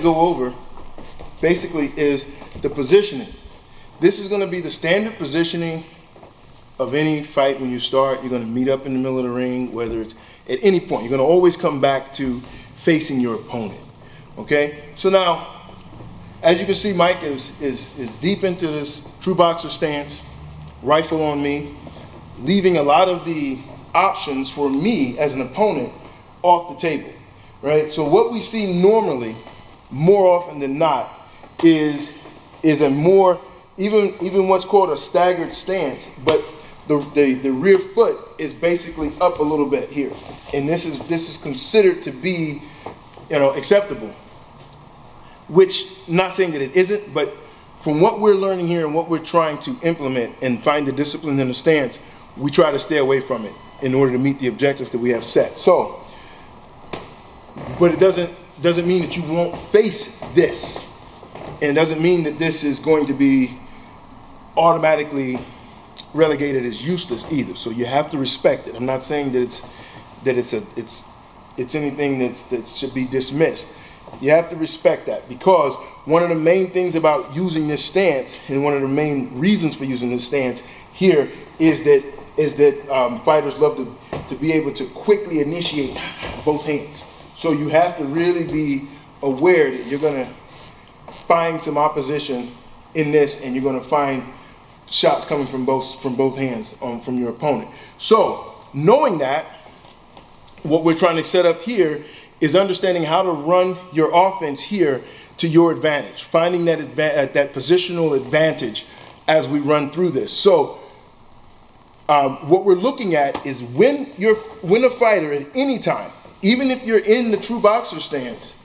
to go over basically is the positioning. This is going to be the standard positioning of any fight when you start. You're going to meet up in the middle of the ring, whether it's at any point. You're going to always come back to facing your opponent. Okay? So now, as you can see, Mike is deep into this true boxer stance, rifle on me, leaving a lot of the options for me as an opponent off the table, right? So what we see normally, more often than not, is a more, even what's called a staggered stance, but the rear foot is basically up a little bit here, and this is considered to be, you know, acceptable. Which, not saying that it isn't, but from what we're learning here and what we're trying to implement and find the discipline in the stance, we try to stay away from it in order to meet the objectives that we have set. So, but it doesn't mean that you won't face this, and it doesn't mean that this is going to be automatically relegated as useless either. So you have to respect it. I'm not saying that it's anything that should be dismissed. You have to respect that, because one of the main things about using this stance, and one of the main reasons for using this stance here, is that fighters love to be able to quickly initiate both hands. So you have to really be aware that you're going to find some opposition in this, and you're going to find shots coming from both hands from your opponent. So knowing that, what we're trying to set up here is understanding how to run your offense here to your advantage, finding that positional advantage as we run through this. So what we're looking at is when a fighter at any time, even if you're in the true boxer stance,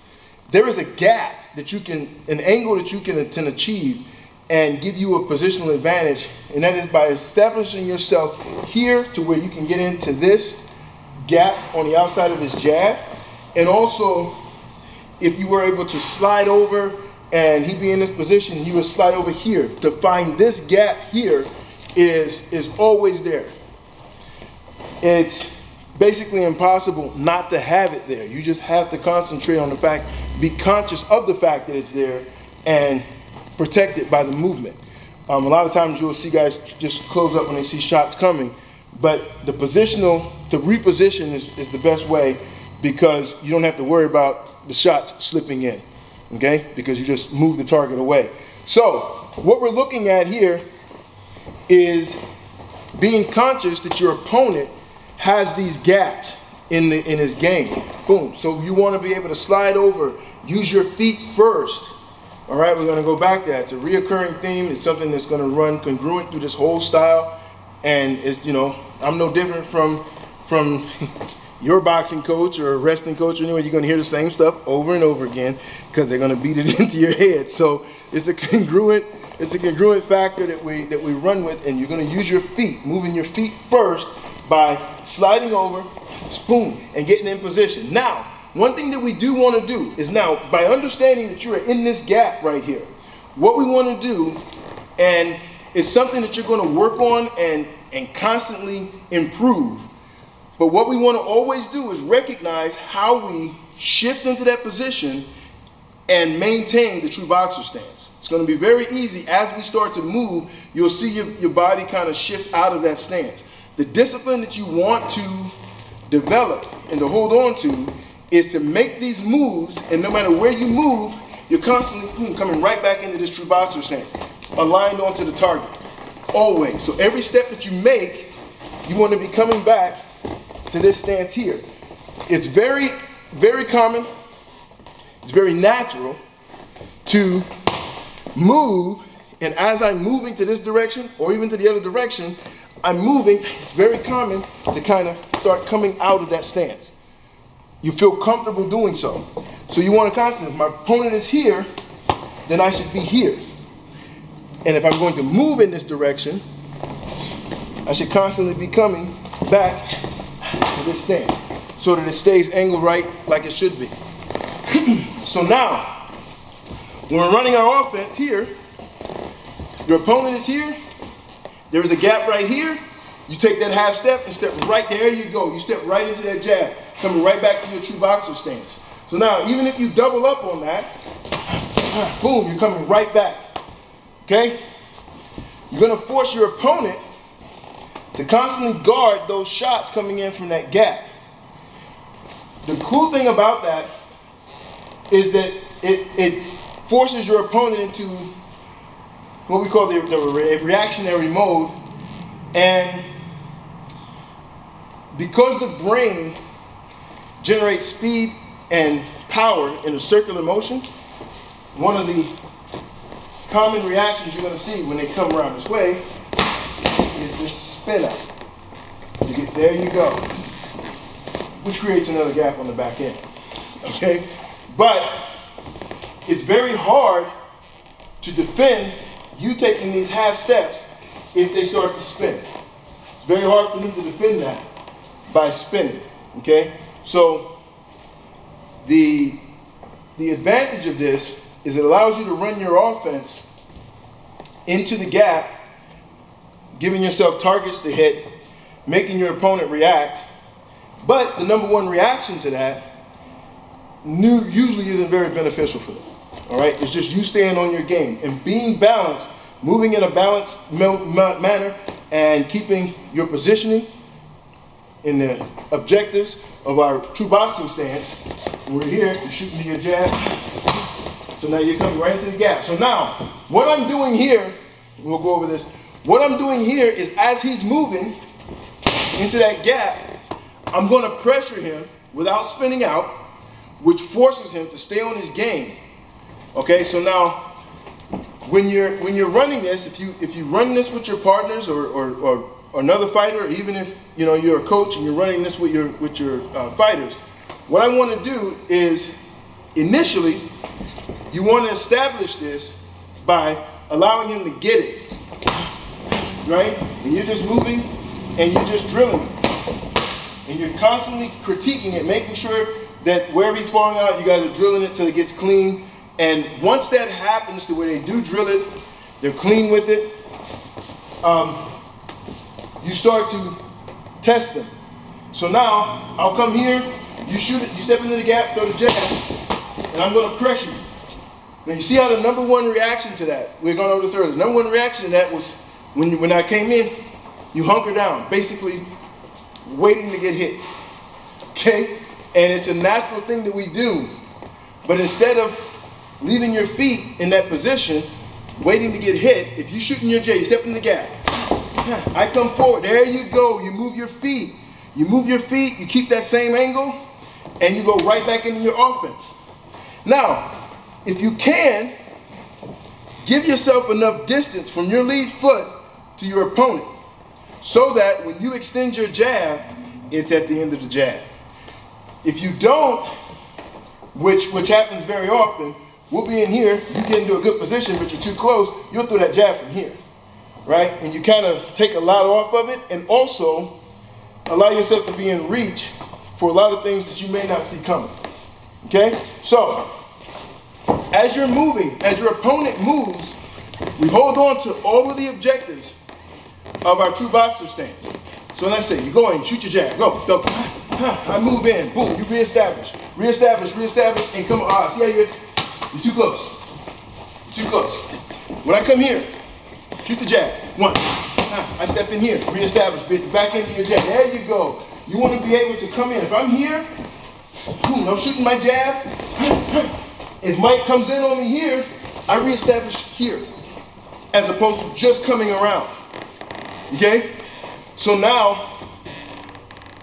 there is a gap that you can, an angle that you can achieve and give you a positional advantage, and that is by establishing yourself here to where you can get into this gap on the outside of his jab. And also, if you were able to slide over and he'd be in this position, you would slide over here. To find this gap here is always there. It's basically impossible not to have it there. You just have to concentrate on the fact, be conscious of the fact that it's there, and protect it by the movement. A lot of times you'll see guys just close up when they see shots coming, but the reposition is the best way, because you don't have to worry about the shots slipping in, okay? Because you just move the target away. So what we're looking at here is being conscious that your opponent has these gaps in his game. Boom. So you want to be able to slide over, use your feet first. All right, we're going to go back to that. It's a reoccurring theme. It's something that's going to run congruent through this whole style. And it's, you know, I'm no different from your boxing coach or a wrestling coach. Anyway, you're going to hear the same stuff over and over again, because they're going to beat it into your head. So it's a congruent factor that we run with, and you're going to use your feet, moving your feet first by sliding over, boom, and getting in position. Now, one thing that we do want to do is, now, by understanding that you are in this gap right here, what we want to do, and it's something that you're going to work on and constantly improve, but what we want to always do is recognize how we shift into that position and maintain the true boxer stance. It's going to be very easy. As we start to move, you'll see your body kind of shift out of that stance. The discipline that you want to develop and to hold on to is to make these moves, and no matter where you move, you're constantly coming right back into this true boxer stance, aligned onto the target, always. So every step that you make, you want to be coming back to this stance here. It's very, very common, it's very natural to move, and as I'm moving to this direction, or even to the other direction, I'm moving, it's very common to kind of start coming out of that stance. You feel comfortable doing so. So you want to constantly, if my opponent is here, then I should be here. And if I'm going to move in this direction, I should constantly be coming back to this stance so that it stays angled right like it should be. So now, when we're running our offense here, your opponent is here, there is a gap right here, you take that half step and step right there, you go. You step right into that jab, coming right back to your true boxer stance. So now, even if you double up on that, boom, you're coming right back. Okay? You're going to force your opponent to constantly guard those shots coming in from that gap. The cool thing about that is that it forces your opponent into what we call the reactionary mode. And because the brain generates speed and power in a circular motion, one of the common reactions you're going to see when they come around this way is this spin out. There you go. Which creates another gap on the back end. Okay? But it's very hard to defend you taking these half steps if they start to spin. It's very hard for them to defend that by spinning. Okay? So the advantage of this is it allows you to run your offense into the gap, giving yourself targets to hit, making your opponent react. But the number one reaction to that usually isn't very beneficial for them. All right? It's just you staying on your game and being balanced, moving in a balanced manner and keeping your positioning in the objectives of our true boxing stance. We're here, you're shooting to your jab. So now you're coming right into the gap. So now, what I'm doing here, we'll go over this. What I'm doing here is as he's moving into that gap, I'm going to pressure him without spinning out, which forces him to stay on his game. Okay, so now when you're running this, if you run this with your partners or another fighter, or even if you're a coach and you're running this with your fighters, what I want to do is initially you want to establish this by allowing him to get it, right? And you're just moving and you're just drilling it. And you're constantly critiquing it, making sure that wherever he's falling out, you guys are drilling it till it gets clean. And once that happens to where they do drill it, they're clean with it, you start to test them. So now, I'll come here, you shoot it, you step into the gap, throw the jab, and I'm going to pressure you. Now you see how the number one reaction to that, we were going over this earlier, the number one reaction to that was when I came in, you hunker down, basically waiting to get hit. Okay? And it's a natural thing that we do. But instead of leaving your feet in that position, waiting to get hit, if you shoot in your jab, you step in the gap. I come forward, there you go, you move your feet. You move your feet, you keep that same angle, and you go right back into your offense. Now, if you can, give yourself enough distance from your lead foot to your opponent so that when you extend your jab, it's at the end of the jab. If you don't, which happens very often, we'll be in here, you get into a good position, but you're too close, you'll throw that jab from here, right? And you kind of take a lot off of it and also allow yourself to be in reach for a lot of things that you may not see coming, okay? So, as you're moving, as your opponent moves, we hold on to all of the objectives of our true boxer stance. So let's say you go in, shoot your jab, go, I move in, boom, you reestablish, and come on, see how you're too close, you're too close. When I come here, shoot the jab, one, I step in here, reestablish, back into your jab, there you go. You want to be able to come in. If I'm here, boom, I'm shooting my jab, if Mike comes in on me here, I reestablish here, as opposed to just coming around, okay? So now,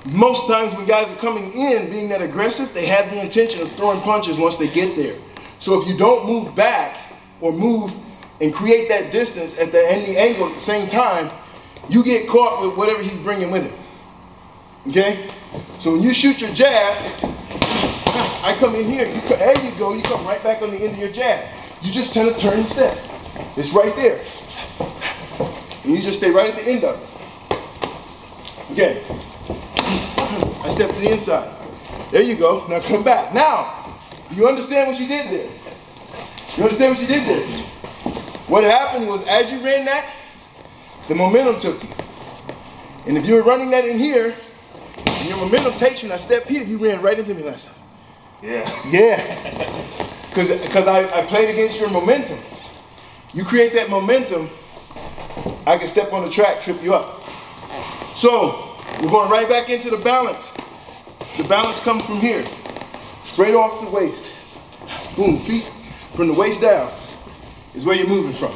most times when guys are coming in, being that aggressive, they have the intention of throwing punches once they get there. So if you don't move back or move and create that distance at any angle at the same time, you get caught with whatever he's bringing with him, okay? So when you shoot your jab, I come in here, there you go, you come right back on the end of your jab. You just turn and step. It's right there. And you just stay right at the end of it. Okay. I step to the inside. There you go. Now come back. Now, you understand what you did there? You understand what you did there? What happened was as you ran that, the momentum took you. And if you were running that in here, and your momentum takes you and I step here, you ran right into me last time. Yeah. Yeah. Because I played against your momentum. You create that momentum, I can step on the track, trip you up. So we're going right back into the balance. The balance comes from here, straight off the waist. Boom, feet from the waist down is where you're moving from.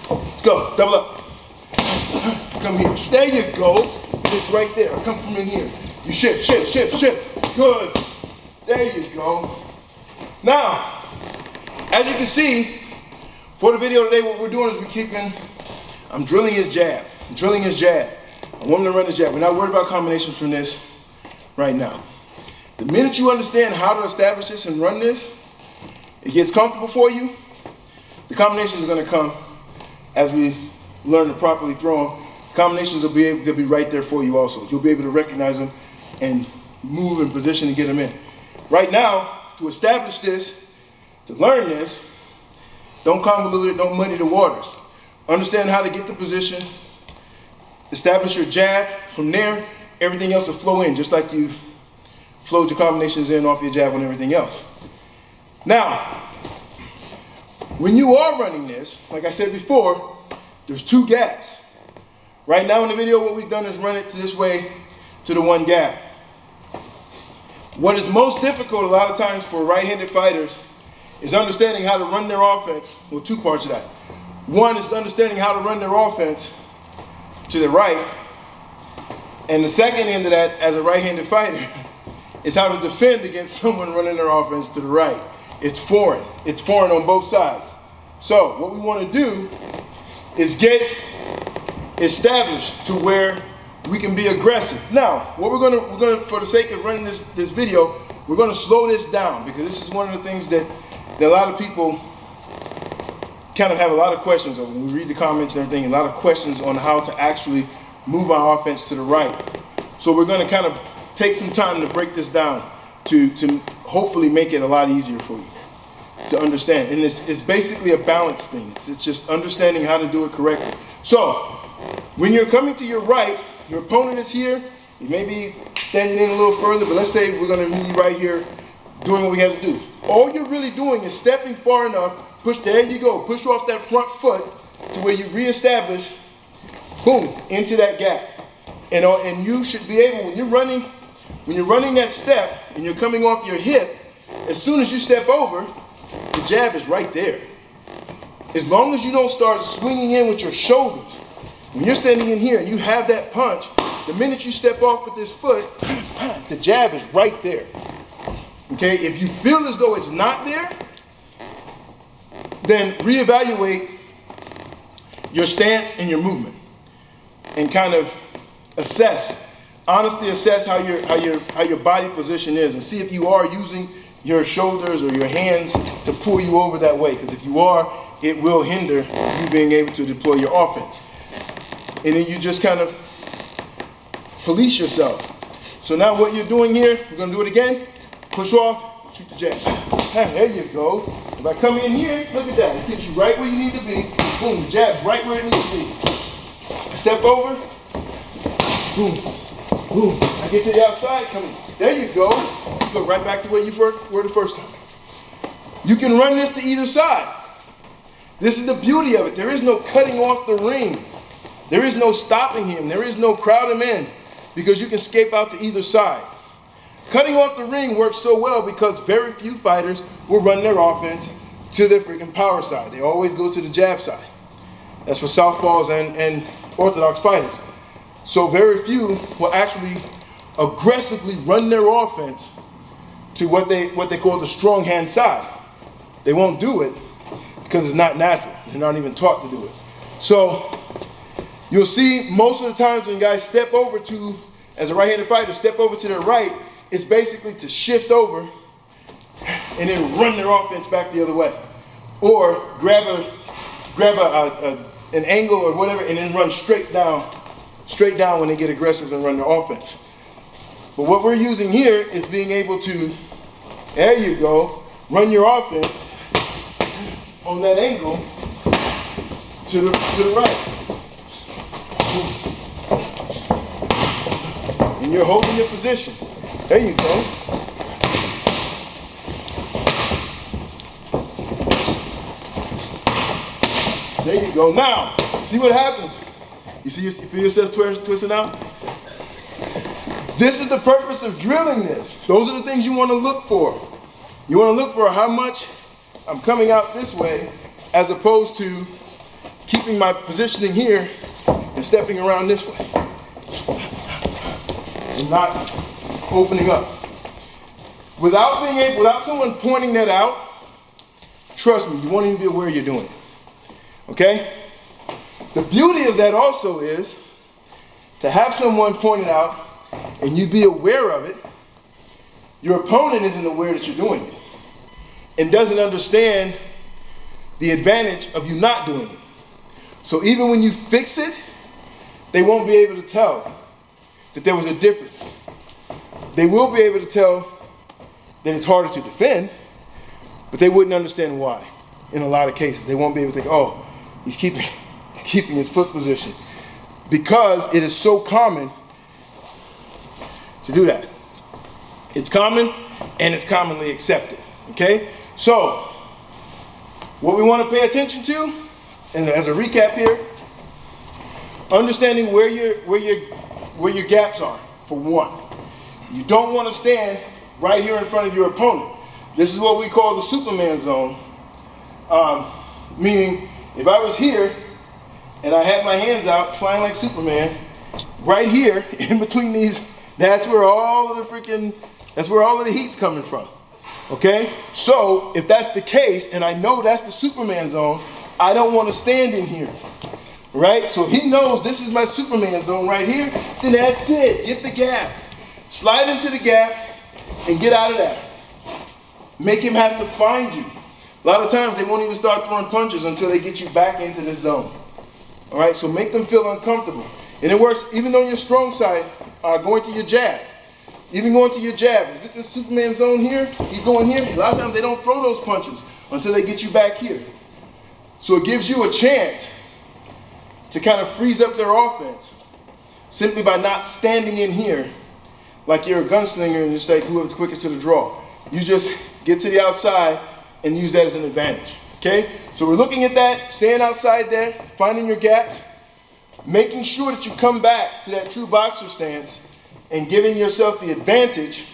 Let's go, double up. Come here, there you go. It's right there, come from in here. You shift, shift, shift, shift. Good, there you go. Now, as you can see, for the video today, what we're doing is I'm drilling his jab. I'm drilling his jab. I want him to run his jab. We're not worried about combinations from this right now. The minute you understand how to establish this and run this, it gets comfortable for you, the combinations are going to come as we learn to properly throw them. Combinations will be they'll be right there for you also. You'll be able to recognize them and move in position to get them in. Right now, to establish this, to learn this, don't convolute it, don't muddy the waters. Understand how to get the position, establish your jab. From there, everything else will flow in, just like you flowed your combinations in off your jab and everything else. Now, when you are running this, like I said before, there's two gaps. Right now in the video, what we've done is run it to this way to the one gap. What is most difficult a lot of times for right-handed fighters is understanding how to run their offense. Well, two parts of that. One is understanding how to run their offense to the right. And the second end of that, as a right-handed fighter, is how to defend against someone running their offense to the right. It's foreign. It's foreign on both sides. So what we want to do is get established to where we can be aggressive. Now, what we're gonna for the sake of running this video, we're gonna slow this down, because this is one of the things that a lot of people kind of have a lot of questions on. When we read the comments and everything, a lot of questions on how to actually move our offense to the right. So we're gonna kind of take some time to break this down to hopefully make it a lot easier for you to understand. And it's basically a balance thing. It's just understanding how to do it correctly. So when you're coming to your right, your opponent is here. You may be standing in a little further, but let's say we're going to be right here doing what we have to do. All you're really doing is stepping far enough, push, there you go, push off that front foot to where you reestablish, boom, into that gap. And you should be able, when you're running that step and you're coming off your hip, as soon as you step over, the jab is right there. As long as you don't start swinging in with your shoulders. When you're standing in here and you have that punch, the minute you step off with this foot, the jab is right there. Okay, if you feel as though it's not there, then reevaluate your stance and your movement and kind of honestly assess how your body position is, and see if you are using your shoulders or your hands to pull you over that way, because if you are, it will hinder you being able to deploy your offense. And then you just kind of police yourself. So now what you're doing here, we're going to do it again. Push off, shoot the jab. There you go. If I come in here, look at that. It gets you right where you need to be. Boom, the jab's right where it needs to be. I step over. Boom, boom. I get to the outside, come in. There you go. You go right back to where you were the first time. You can run this to either side. This is the beauty of it. There is no cutting off the ring. There is no stopping him. There is no crowd him in, because you can escape out to either side. Cutting off the ring works so well because very few fighters will run their offense to their freaking power side. They always go to the jab side. That's for southpaws and orthodox fighters. So very few will actually aggressively run their offense to what they call the strong hand side. They won't do it because it's not natural. They're not even taught to do it. So you'll see most of the times when guys step over to, as a right-handed fighter, step over to their right, it's basically to shift over and then run their offense back the other way. Or grab an angle or whatever and then run straight down when they get aggressive and run their offense. But what we're using here is being able to, there you go, run your offense on that angle to the right. And you're holding your position. There you go. go. Now, see what happens. You feel yourself twisting out? This is the purpose of drilling this. Those are the things you want to look for. You want to look for how much I'm coming out this way as opposed to keeping my positioning here and stepping around this way. And not opening up. Without someone pointing that out, trust me, you won't even be aware you're doing it. Okay? The beauty of that also is to have someone point it out and you be aware of it. Your opponent isn't aware that you're doing it and doesn't understand the advantage of you not doing it. So even when you fix it, they won't be able to tell that there was a difference. They will be able to tell that it's harder to defend, but they wouldn't understand why. In a lot of cases, they won't be able to think, oh, he's keeping his foot position, because it is so common to do that. It's common and it's commonly accepted. Okay, so what we want to pay attention to, and as a recap here, understanding where your gaps are. For one, you don't want to stand right here in front of your opponent. This is what we call the Superman zone. Meaning, if I was here and I had my hands out flying like Superman, right here in between these, that's where all of the heat's coming from. Okay? So if that's the case, and I know that's the Superman zone, I don't want to stand in here. Right? So if he knows this is my Superman zone right here, then that's it. Get the gap. Slide into the gap and get out of that. Make him have to find you. A lot of times they won't even start throwing punches until they get you back into this zone. All right? So make them feel uncomfortable. And it works even on your strong side, going to your jab. Even going to your jab. You get this Superman zone here, he's going here. A lot of times they don't throw those punches until they get you back here. So it gives you a chance to kind of freeze up their offense simply by not standing in here like you're a gunslinger and just like whoever's quickest to the draw. You just get to the outside and use that as an advantage. Okay? So we're looking at that, staying outside there, finding your gaps, making sure that you come back to that true boxer stance and giving yourself the advantage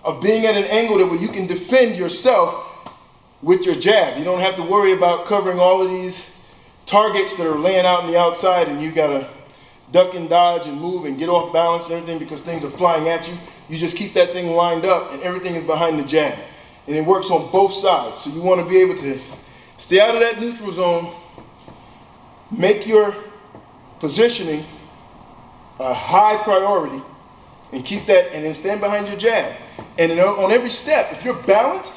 of being at an angle that where you can defend yourself with your jab. You don't have to worry about covering all of these targets that are laying out on the outside and you gotta duck and dodge and move and get off balance and everything because things are flying at you. You just keep that thing lined up and everything is behind the jab. And it works on both sides. So you want to be able to stay out of that neutral zone, make your positioning a high priority, and keep that, and then stand behind your jab. And then on every step, if you're balanced,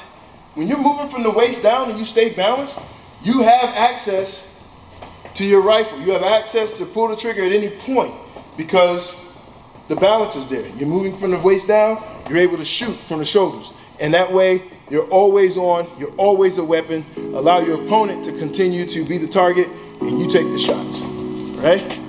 when you're moving from the waist down and you stay balanced, you have access to your rifle. You have access to pull the trigger at any point because the balance is there. You're moving from the waist down, you're able to shoot from the shoulders. And that way, you're always on, you're always a weapon. Allow your opponent to continue to be the target and you take the shots, right?